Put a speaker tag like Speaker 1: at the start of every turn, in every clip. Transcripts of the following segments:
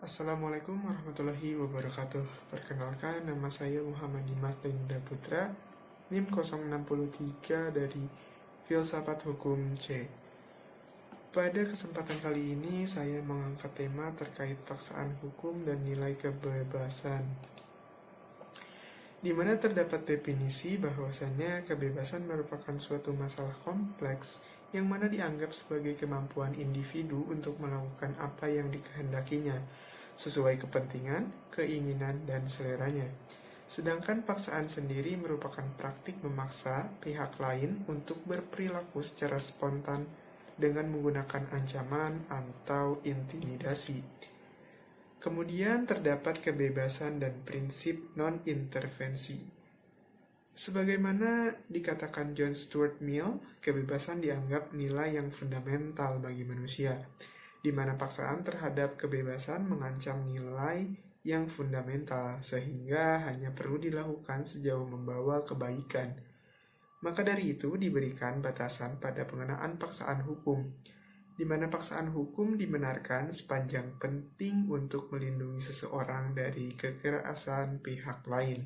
Speaker 1: Assalamualaikum warahmatullahi wabarakatuh. Perkenalkan, nama saya Muhammad Dimas Dainda Putra, NIM 063 dari Filsafat Hukum C. Pada kesempatan kali ini, saya mengangkat tema terkait paksaan hukum dan nilai kebebasan, di mana terdapat definisi bahwasanya kebebasan merupakan suatu masalah kompleks yang mana dianggap sebagai kemampuan individu untuk melakukan apa yang dikehendakinya, sesuai kepentingan, keinginan, dan seleranya. Sedangkan paksaan sendiri merupakan praktik memaksa pihak lain untuk berperilaku secara spontan dengan menggunakan ancaman atau intimidasi. Kemudian terdapat kebebasan dan prinsip non-intervensi. Sebagaimana dikatakan John Stuart Mill, kebebasan dianggap nilai yang fundamental bagi manusia, di mana paksaan terhadap kebebasan mengancam nilai yang fundamental, sehingga hanya perlu dilakukan sejauh membawa kebaikan. Maka dari itu diberikan batasan pada pengenaan paksaan hukum, di mana paksaan hukum dibenarkan sepanjang penting untuk melindungi seseorang dari kekerasan pihak lain.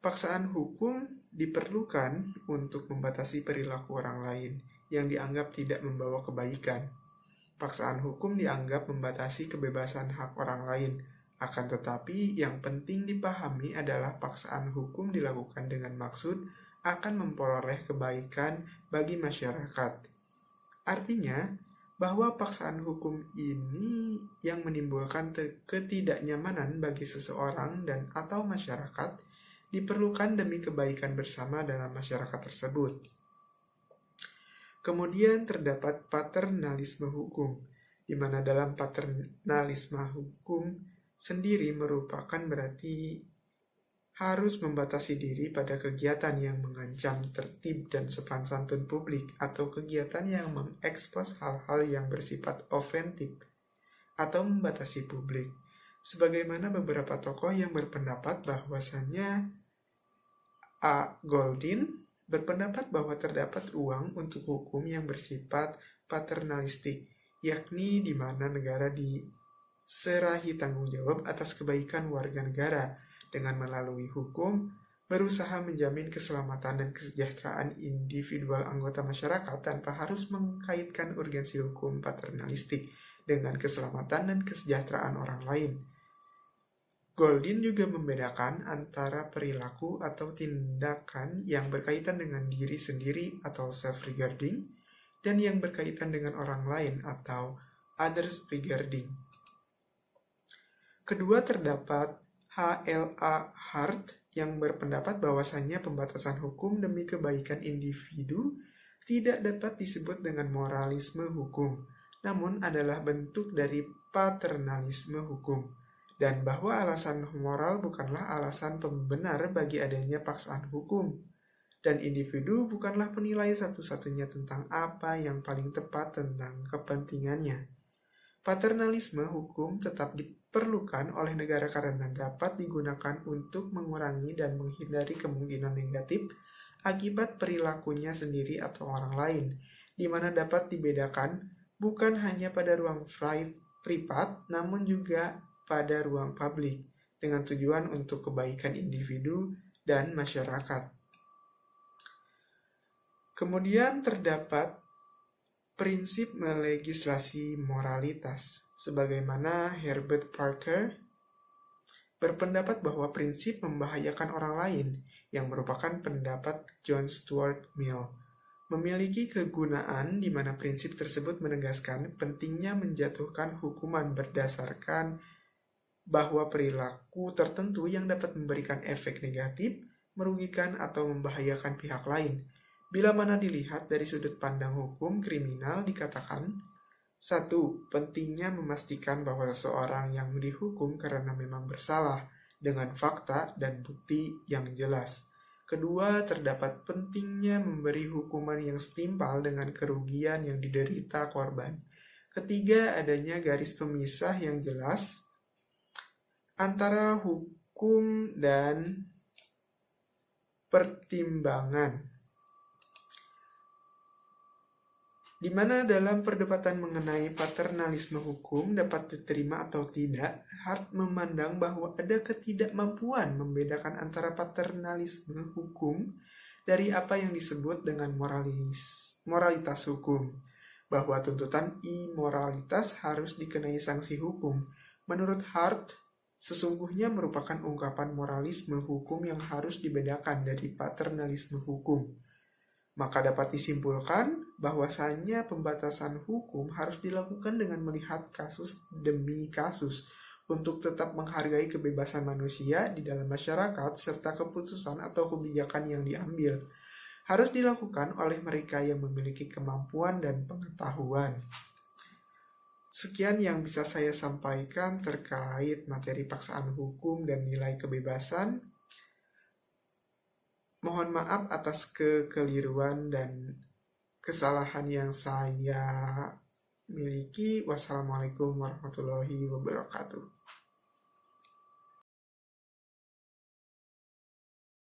Speaker 1: Paksaan hukum diperlukan untuk membatasi perilaku orang lain yang dianggap tidak membawa kebaikan. Paksaan hukum dianggap membatasi kebebasan hak orang lain, akan tetapi yang penting dipahami adalah paksaan hukum dilakukan dengan maksud akan memperoleh kebaikan bagi masyarakat. Artinya, bahwa paksaan hukum ini yang menimbulkan ketidaknyamanan bagi seseorang dan atau masyarakat diperlukan demi kebaikan bersama dalam masyarakat tersebut. Kemudian terdapat paternalisme hukum, di mana dalam paternalisme hukum sendiri merupakan berarti harus membatasi diri pada kegiatan yang mengancam tertib dan sopan santun publik atau kegiatan yang mengekspos hal-hal yang bersifat ofensif atau membatasi publik. Sebagaimana beberapa tokoh yang berpendapat bahwasannya A. Goldin berpendapat bahwa terdapat ruang untuk hukum yang bersifat paternalistik, yakni di mana negara diserahi tanggung jawab atas kebaikan warga negara dengan melalui hukum berusaha menjamin keselamatan dan kesejahteraan individual anggota masyarakat tanpa harus mengkaitkan urgensi hukum paternalistik dengan keselamatan dan kesejahteraan orang lain. Goldin juga membedakan antara perilaku atau tindakan yang berkaitan dengan diri sendiri atau self-regarding dan yang berkaitan dengan orang lain atau others regarding. Kedua terdapat H.L.A. Hart yang berpendapat bahwasannya pembatasan hukum demi kebaikan individu tidak dapat disebut dengan moralisme hukum, namun adalah bentuk dari paternalisme hukum. Dan bahwa alasan moral bukanlah alasan pembenar bagi adanya paksaan hukum, dan individu bukanlah penilai satu-satunya tentang apa yang paling tepat tentang kepentingannya. Paternalisme hukum tetap diperlukan oleh negara karena dapat digunakan untuk mengurangi dan menghindari kemungkinan negatif akibat perilakunya sendiri atau orang lain, di mana dapat dibedakan bukan hanya pada ruang privat, namun juga pada ruang publik, dengan tujuan untuk kebaikan individu dan masyarakat. Kemudian terdapat prinsip legislasi moralitas, sebagaimana Herbert Parker berpendapat bahwa prinsip membahayakan orang lain, yang merupakan pendapat John Stuart Mill, memiliki kegunaan di mana prinsip tersebut menegaskan pentingnya menjatuhkan hukuman berdasarkan bahwa perilaku tertentu yang dapat memberikan efek negatif, merugikan atau membahayakan pihak lain. Bila mana dilihat dari sudut pandang hukum kriminal dikatakan, 1. Pentingnya memastikan bahwa seseorang yang dihukum karena memang bersalah dengan fakta dan bukti yang jelas. Kedua, terdapat pentingnya memberi hukuman yang setimpal dengan kerugian yang diderita korban. Ketiga, adanya garis pemisah yang jelas antara hukum dan pertimbangan. di mana dalam perdebatan mengenai paternalisme hukum dapat diterima atau tidak, Hart memandang bahwa ada ketidakmampuan membedakan antara paternalisme hukum dari apa yang disebut dengan moralitas hukum, bahwa tuntutan imoralitas harus dikenai sanksi hukum. Menurut Hart, sesungguhnya merupakan ungkapan moralisme hukum yang harus dibedakan dari paternalisme hukum. Maka dapat disimpulkan bahwasannya pembatasan hukum harus dilakukan dengan melihat kasus demi kasus untuk tetap menghargai kebebasan manusia di dalam masyarakat serta keputusan atau kebijakan yang diambil harus dilakukan oleh mereka yang memiliki kemampuan dan pengetahuan. Sekian yang bisa saya sampaikan terkait materi paksaan hukum dan nilai kebebasan. Mohon maaf atas kekeliruan dan kesalahan yang saya miliki. Wassalamualaikum warahmatullahi wabarakatuh.